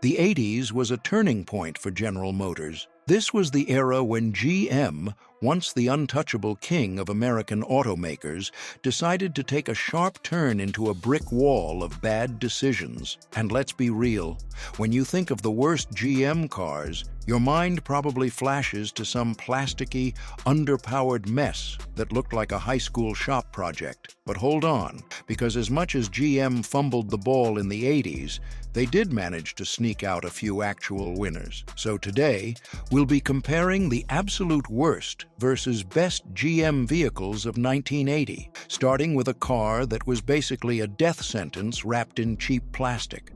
The 80s was a turning point for General Motors. This was the era when GM, once the untouchable king of American automakers, decided to take a sharp turn into a brick wall of bad decisions. And let's be real, when you think of the worst GM cars, your mind probably flashes to some plasticky, underpowered mess that looked like a high school shop project. But hold on, because as much as GM fumbled the ball in the 80s, they did manage to sneak out a few actual winners. So today, we'll be comparing the absolute worst versus best GM vehicles of 1980, starting with a car that was basically a death sentence wrapped in cheap plastic.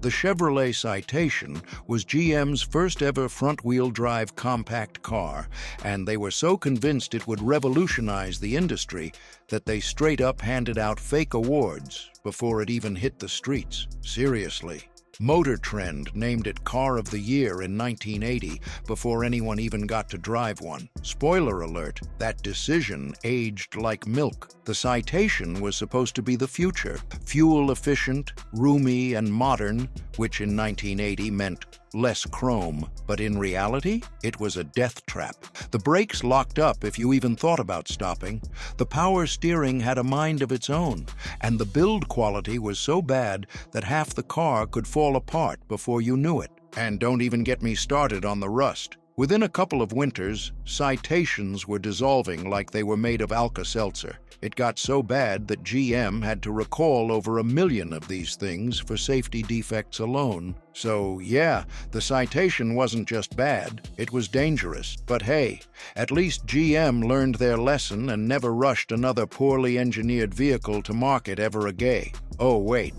The Chevrolet Citation was GM's first-ever front-wheel drive compact car, and they were so convinced it would revolutionize the industry that they straight-up handed out fake awards before it even hit the streets. Seriously. Motor Trend named it Car of the Year in 1980 before anyone even got to drive one. Spoiler alert, that decision aged like milk. The Citation was supposed to be the future, fuel-efficient, roomy, and modern, which in 1980 meant less chrome, but in reality, it was a death trap. The brakes locked up if you even thought about stopping. The power steering had a mind of its own, and the build quality was so bad that half the car could fall apart before you knew it. And don't even get me started on the rust. Within a couple of winters, Citations were dissolving like they were made of Alka-Seltzer. It got so bad that GM had to recall over 1 million of these things for safety defects alone. So yeah, the Citation wasn't just bad, it was dangerous. But hey, at least GM learned their lesson and never rushed another poorly engineered vehicle to market ever again. Oh wait.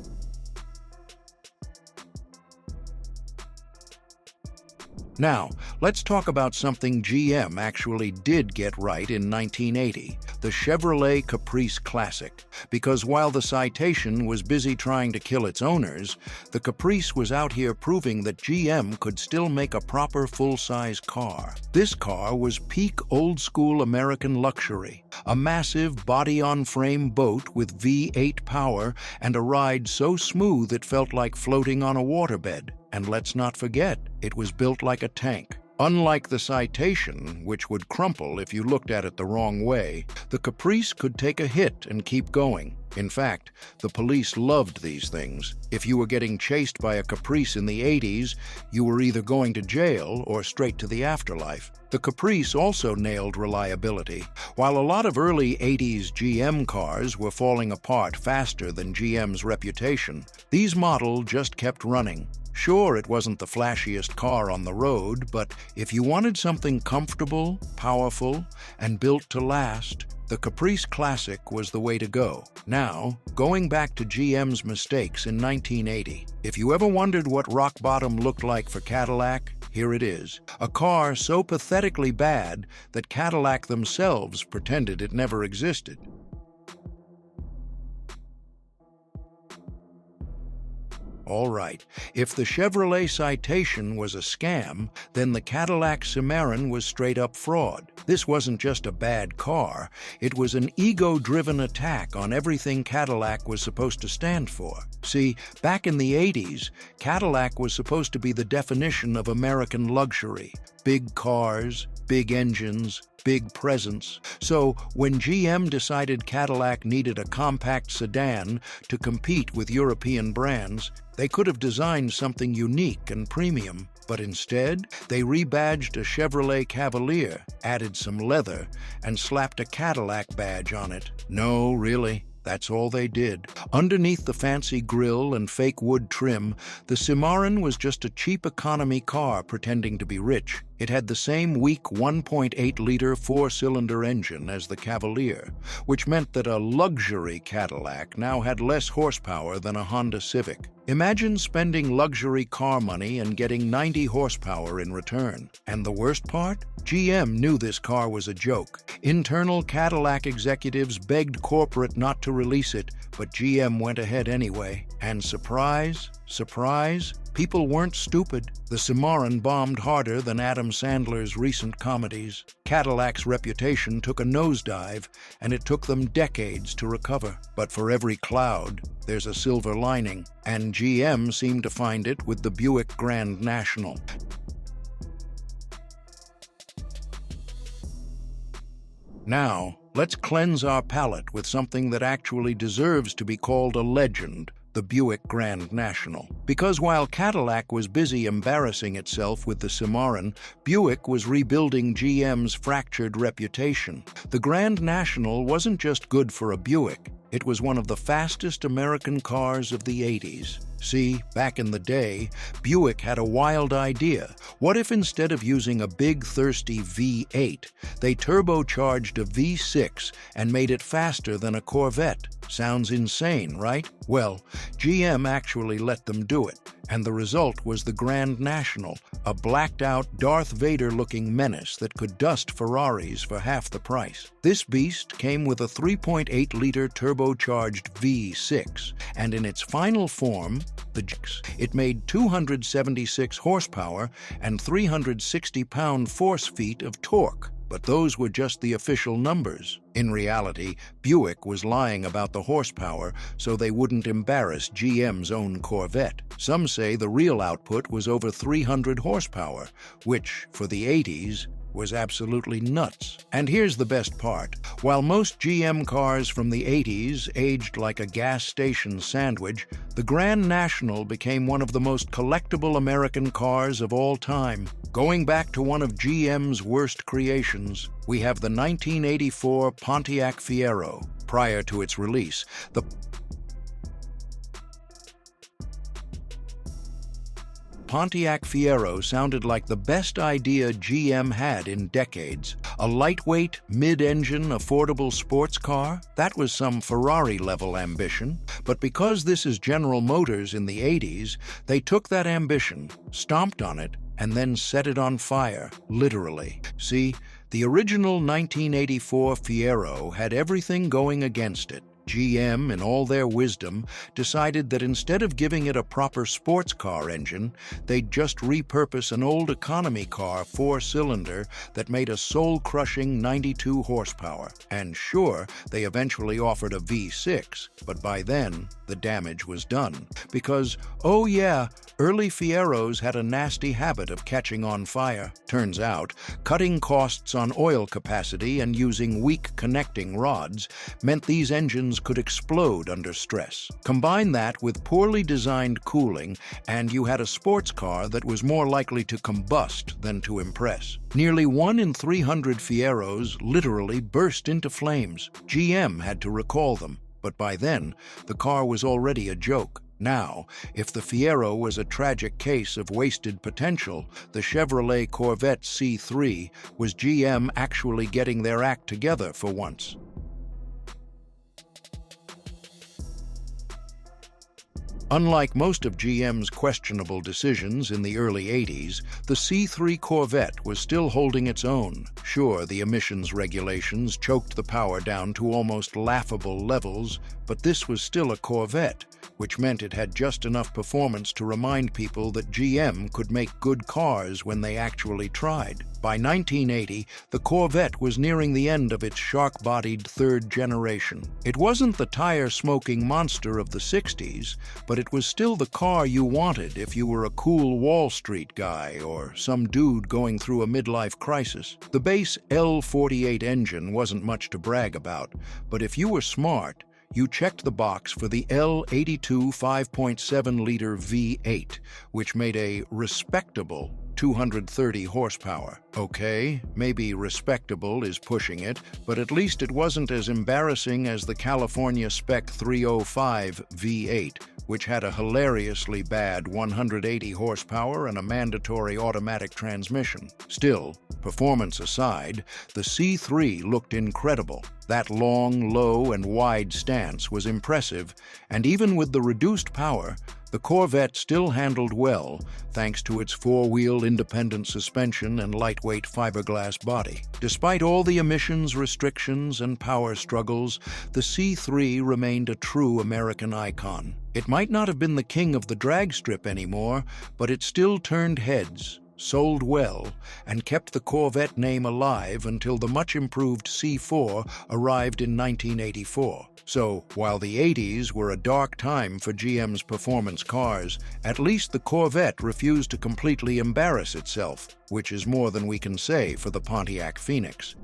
Now, let's talk about something GM actually did get right in 1980, the Chevrolet Caprice Classic. Because while the Citation was busy trying to kill its owners, the Caprice was out here proving that GM could still make a proper full-size car. This car was peak old-school American luxury, a massive body-on-frame boat with V8 power and a ride so smooth it felt like floating on a waterbed. And let's not forget, it was built like a tank. Unlike the Citation, which would crumple if you looked at it the wrong way, the Caprice could take a hit and keep going. In fact, the police loved these things. If you were getting chased by a Caprice in the 80s, you were either going to jail or straight to the afterlife. The Caprice also nailed reliability. While a lot of early 80s GM cars were falling apart faster than GM's reputation, these models just kept running. Sure, it wasn't the flashiest car on the road, but if you wanted something comfortable, powerful, and built to last, the Caprice Classic was the way to go. Now, going back to GM's mistakes in 1980, if you ever wondered what rock bottom looked like for Cadillac, here it is. A car so pathetically bad that Cadillac themselves pretended it never existed. All right, if the Chevrolet Citation was a scam, then the Cadillac Cimarron was straight-up fraud. This wasn't just a bad car, it was an ego-driven attack on everything Cadillac was supposed to stand for. See, back in the 80s, Cadillac was supposed to be the definition of American luxury. Big cars, big engines, big presence. So when GM decided Cadillac needed a compact sedan to compete with European brands, they could have designed something unique and premium. But instead, they rebadged a Chevrolet Cavalier, added some leather, and slapped a Cadillac badge on it. No, really. That's all they did. Underneath the fancy grille and fake wood trim, the Cimarron was just a cheap economy car pretending to be rich. It had the same weak 1.8-liter four-cylinder engine as the Cavalier, which meant that a luxury Cadillac now had less horsepower than a Honda Civic. Imagine spending luxury car money and getting 90 horsepower in return. And the worst part? GM knew this car was a joke. Internal Cadillac executives begged corporate not to release it, but GM went ahead anyway. And surprise, surprise, people weren't stupid. The Cimarron bombed harder than Adam Sandler's recent comedies. Cadillac's reputation took a nosedive, and it took them decades to recover. But for every cloud, there's a silver lining, and GM seemed to find it with the Buick Grand National. Now, let's cleanse our palate with something that actually deserves to be called a legend, the Buick Grand National. Because while Cadillac was busy embarrassing itself with the Cimarron, Buick was rebuilding GM's fractured reputation. The Grand National wasn't just good for a Buick, it was one of the fastest American cars of the 80s. See, back in the day, Buick had a wild idea. What if instead of using a big, thirsty V8, they turbocharged a V6 and made it faster than a Corvette? Sounds insane, right? Well, GM actually let them do it, and the result was the Grand National, a blacked-out Darth Vader-looking menace that could dust Ferraris for half the price. This beast came with a 3.8-liter turbocharged V6, and in its final form, it made 276 horsepower and 360 pound-force-feet of torque. But those were just the official numbers. In reality, Buick was lying about the horsepower so they wouldn't embarrass GM's own Corvette. Some say the real output was over 300 horsepower, which, for the 80s, was absolutely nuts. And here's the best part. While most GM cars from the 80s aged like a gas station sandwich, the Grand National became one of the most collectible American cars of all time. Going back to one of GM's worst creations, we have the 1984 Pontiac Fiero. Prior to its release, the Pontiac Fiero sounded like the best idea GM had in decades. A lightweight, mid-engine, affordable sports car? That was some Ferrari-level ambition. But because this is General Motors in the 80s, they took that ambition, stomped on it, and then set it on fire, literally. See, the original 1984 Fiero had everything going against it. GM, in all their wisdom, decided that instead of giving it a proper sports car engine, they'd just repurpose an old economy car four-cylinder that made a soul-crushing 92 horsepower. And sure, they eventually offered a V6, but by then, the damage was done. Because, oh yeah, early Fieros had a nasty habit of catching on fire. Turns out, cutting costs on oil capacity and using weak connecting rods meant these engines could explode under stress. Combine that with poorly designed cooling, and you had a sports car that was more likely to combust than to impress. Nearly 1 in 300 Fieros literally burst into flames. GM had to recall them, but by then, the car was already a joke. Now, if the Fiero was a tragic case of wasted potential, the Chevrolet Corvette C3 was GM actually getting their act together for once. Unlike most of GM's questionable decisions in the early 80s, the C3 Corvette was still holding its own. Sure, the emissions regulations choked the power down to almost laughable levels, but this was still a Corvette, which meant it had just enough performance to remind people that GM could make good cars when they actually tried. By 1980, the Corvette was nearing the end of its shark-bodied third generation. It wasn't the tire-smoking monster of the 60s, but it was still the car you wanted if you were a cool Wall Street guy or some dude going through a midlife crisis. The base L48 engine wasn't much to brag about, but if you were smart, you checked the box for the L82 5.7-liter V8, which made a respectable 230 horsepower. Okay, maybe respectable is pushing it, but at least it wasn't as embarrassing as the California Spec 305 V8, which had a hilariously bad 180 horsepower and a mandatory automatic transmission. Still, performance aside, the C3 looked incredible. That long, low, and wide stance was impressive, and even with the reduced power, the Corvette still handled well, thanks to its four-wheel independent suspension and lightweight fiberglass body. Despite all the emissions restrictions and power struggles, the C3 remained a true American icon. It might not have been the king of the drag strip anymore, but it still turned heads, sold well, and kept the Corvette name alive until the much-improved C4 arrived in 1984. So, while the 80s were a dark time for GM's performance cars, at least the Corvette refused to completely embarrass itself, which is more than we can say for the Pontiac Phoenix.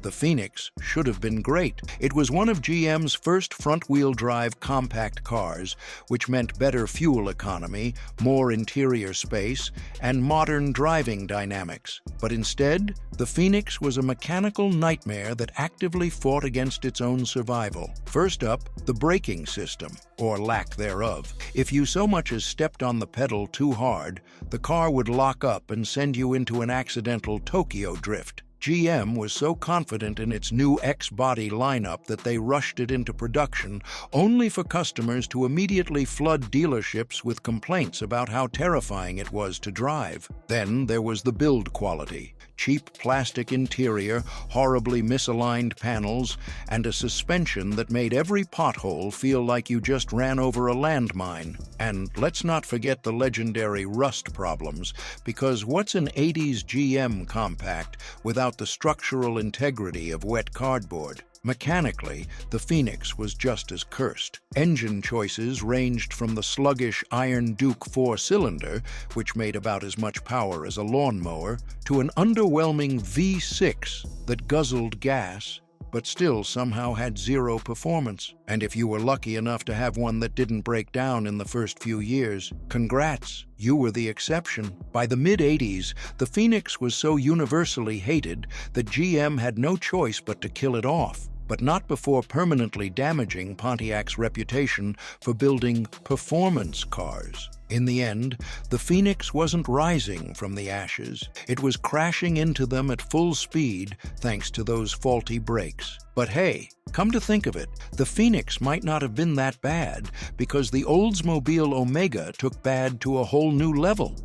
The Phoenix should have been great. It was one of GM's first front-wheel drive compact cars, which meant better fuel economy, more interior space, and modern driving dynamics. But instead, the Phoenix was a mechanical nightmare that actively fought against its own survival. First up, the braking system, or lack thereof. If you so much as stepped on the pedal too hard, the car would lock up and send you into an accidental Tokyo drift. GM was so confident in its new X-body lineup that they rushed it into production, only for customers to immediately flood dealerships with complaints about how terrifying it was to drive. Then there was the build quality. Cheap plastic interior, horribly misaligned panels, and a suspension that made every pothole feel like you just ran over a landmine. And let's not forget the legendary rust problems, because what's an 80s GM compact without the structural integrity of wet cardboard? Mechanically, the Phoenix was just as cursed. Engine choices ranged from the sluggish Iron Duke four-cylinder, which made about as much power as a lawnmower, to an underwhelming V6 that guzzled gas, but still somehow had zero performance. And if you were lucky enough to have one that didn't break down in the first few years, congrats, you were the exception. By the mid-80s, the Phoenix was so universally hated that GM had no choice but to kill it off, but not before permanently damaging Pontiac's reputation for building performance cars. In the end, the Phoenix wasn't rising from the ashes. It was crashing into them at full speed thanks to those faulty brakes. But hey, come to think of it, the Phoenix might not have been that bad because the Oldsmobile Omega took bad to a whole new level.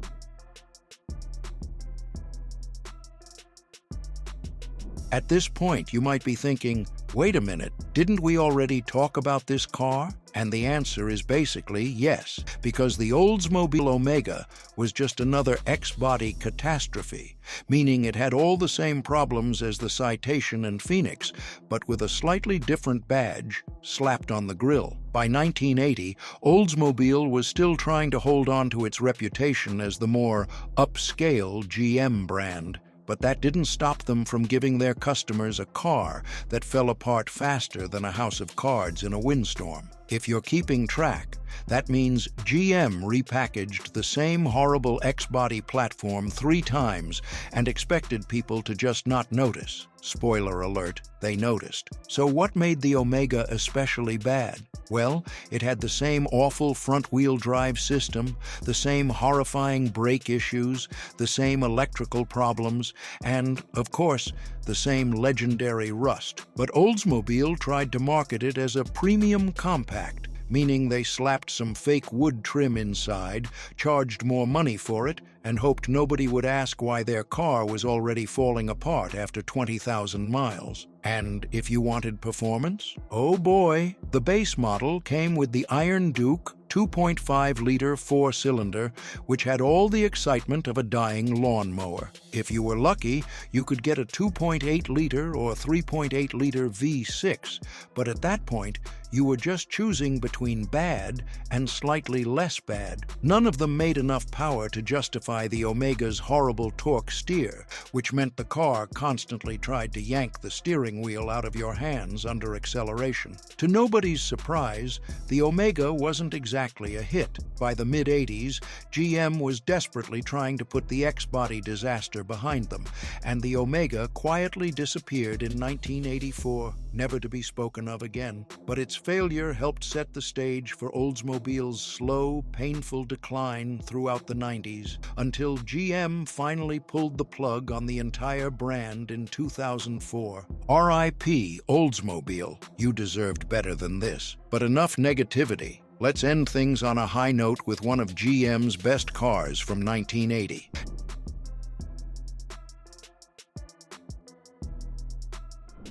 At this point, you might be thinking, wait a minute, didn't we already talk about this car? And the answer is basically yes, because the Oldsmobile Omega was just another X-body catastrophe, meaning it had all the same problems as the Citation and Phoenix, but with a slightly different badge slapped on the grille. By 1980, Oldsmobile was still trying to hold on to its reputation as the more upscale GM brand, but that didn't stop them from giving their customers a car that fell apart faster than a house of cards in a windstorm. If you're keeping track, that means GM repackaged the same horrible X-body platform 3 times and expected people to just not notice. Spoiler alert, they noticed. So what made the Omega especially bad? Well, it had the same awful front-wheel drive system, the same horrifying brake issues, the same electrical problems, and, of course, the same legendary rust. But Oldsmobile tried to market it as a premium compact, meaning they slapped some fake wood trim inside, charged more money for it, and hoped nobody would ask why their car was already falling apart after 20,000 miles. And if you wanted performance, oh boy, the base model came with the Iron Duke 2.5-liter 4-cylinder, which had all the excitement of a dying lawnmower. If you were lucky, you could get a 2.8-liter or 3.8-liter V6, but at that point, you were just choosing between bad and slightly less bad. None of them made enough power to justify the Omega's horrible torque steer, which meant the car constantly tried to yank the steering wheel out of your hands under acceleration. To nobody's surprise, the Omega wasn't exactly a hit. By the mid-80s, GM was desperately trying to put the X-body disaster behind them, and the Omega quietly disappeared in 1984, never to be spoken of again. But its failure helped set the stage for Oldsmobile's slow, painful decline throughout the 90s, until GM finally pulled the plug on the entire brand in 2004. RIP Oldsmobile, you deserved better than this. But enough negativity. Let's end things on a high note with one of GM's best cars from 1980.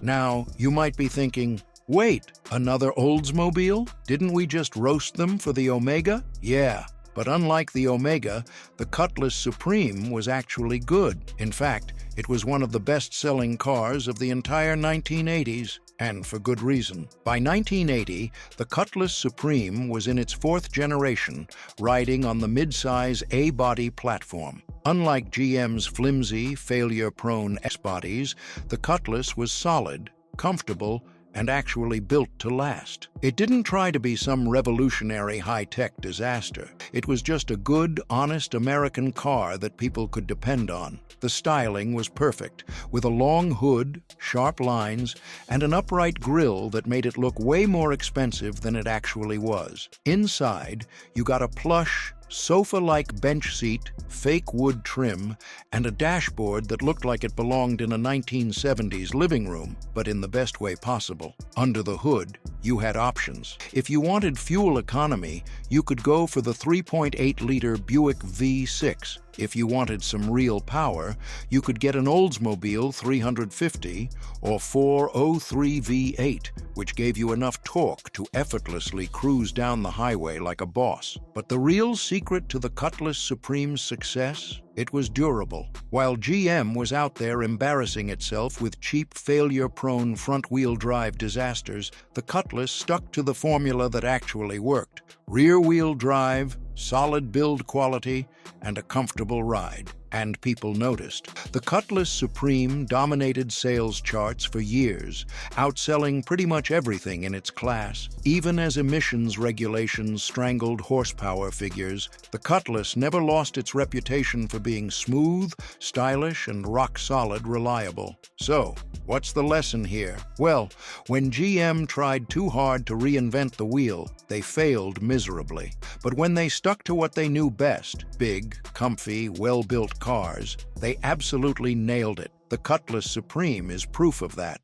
Now, you might be thinking, wait, another Oldsmobile? Didn't we just roast them for the Omega? Yeah, but unlike the Omega, the Cutlass Supreme was actually good. In fact, it was one of the best-selling cars of the entire 1980s, and for good reason. By 1980, the Cutlass Supreme was in its fourth generation, riding on the mid-size A-body platform. Unlike GM's flimsy, failure-prone S-bodies, the Cutlass was solid, comfortable, and actually built to last. It didn't try to be some revolutionary high-tech disaster. It was just a good, honest American car that people could depend on. The styling was perfect, with a long hood, sharp lines, and an upright grille that made it look way more expensive than it actually was. Inside, you got a plush, sofa-like bench seat, fake wood trim, and a dashboard that looked like it belonged in a 1970s living room, but in the best way possible. Under the hood, you had options. If you wanted fuel economy, you could go for the 3.8-liter Buick V6. If you wanted some real power, you could get an Oldsmobile 350 or 403 V8, which gave you enough torque to effortlessly cruise down the highway like a boss. But the real secret to the Cutlass Supreme's success? It was durable. While GM was out there embarrassing itself with cheap, failure-prone front-wheel drive disasters, the Cutlass stuck to the formula that actually worked. Rear-wheel drive, solid build quality, and a comfortable ride. And people noticed. The Cutlass Supreme dominated sales charts for years, outselling pretty much everything in its class. Even as emissions regulations strangled horsepower figures, the Cutlass never lost its reputation for being smooth, stylish, and rock-solid reliable. So, what's the lesson here? Well, when GM tried too hard to reinvent the wheel, they failed miserably. But when they stuck to what they knew best, big, comfy, well-built cars, they absolutely nailed it. The Cutlass Supreme is proof of that.